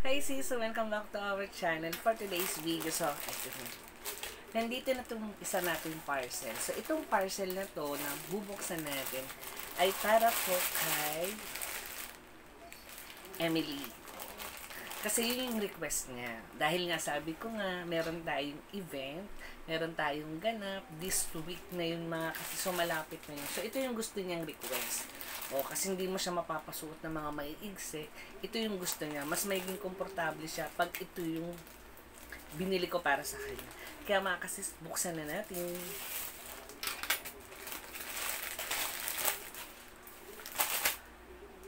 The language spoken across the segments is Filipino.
Hi sis, so welcome back to our channel for today's video. So, ito na. Nandito na itong isa nating parcel. So, itong parcel na to na bubuksan natin ay para po kay Emily. Kasi yun yung request niya. Dahil nga sabi ko nga, meron tayong event, meron tayong ganap, this week na yun mga kasi so malapit na yun. So, ito yung gusto niyang request. O, kasi hindi mo siya mapapasuot ng mga maiigsi. Ito yung gusto niya. Mas magiging komportable siya pag ito yung binili ko para sa kanya. Kaya mga kasi buksan na natin.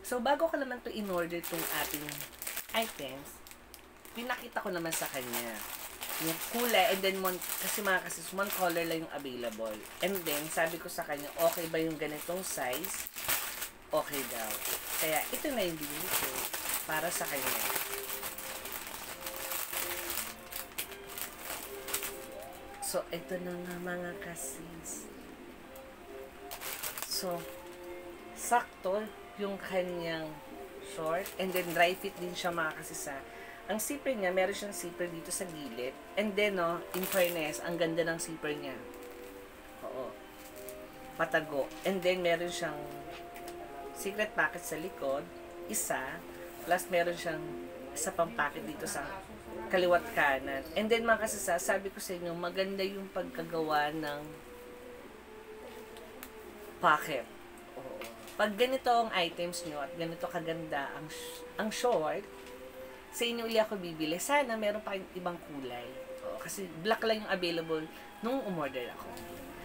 So, bago ko naman to in-order itong ating items, pinakita ko naman sa kanya yung kulay, and then kasi mga kasis, one color lang yung available. And then, sabi ko sa kanya, okay ba yung ganitong size? Okay daw. Kaya, ito na yung binili ko para sa kanya. So, ito na nga mga kasis. So, sakto yung kanyang short, and then dry fit din siya mga kasisa. Ang zipper niya, meron siyang zipper dito sa gilid, and then no, in fairness, ang ganda ng zipper niya. Oo. Patago. And then meron siyang secret pocket sa likod, isa, plus meron siyang isa pang pocket dito sa kaliwat kanan. And then mga kasisa, sabi ko sa inyo, maganda yung pagkagawa ng pocket. Pag ganito ang items nyo at ganito kaganda ang short, sa inyo uli ako bibili. Sana meron pa kayong ibang kulay. Kasi black lang yung available nung umorder ako.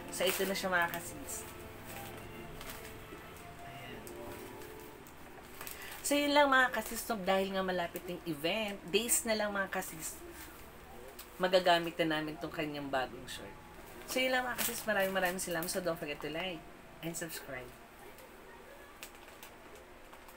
So, ito na siya mga kasis. Ayan. So, yun lang mga kasis. Dahil nga malapit yung event, days na lang mga kasis, magagamit na namin tong kanyang bagong short. So, yun lang mga kasis. Maraming salamat. So, don't forget to like and subscribe.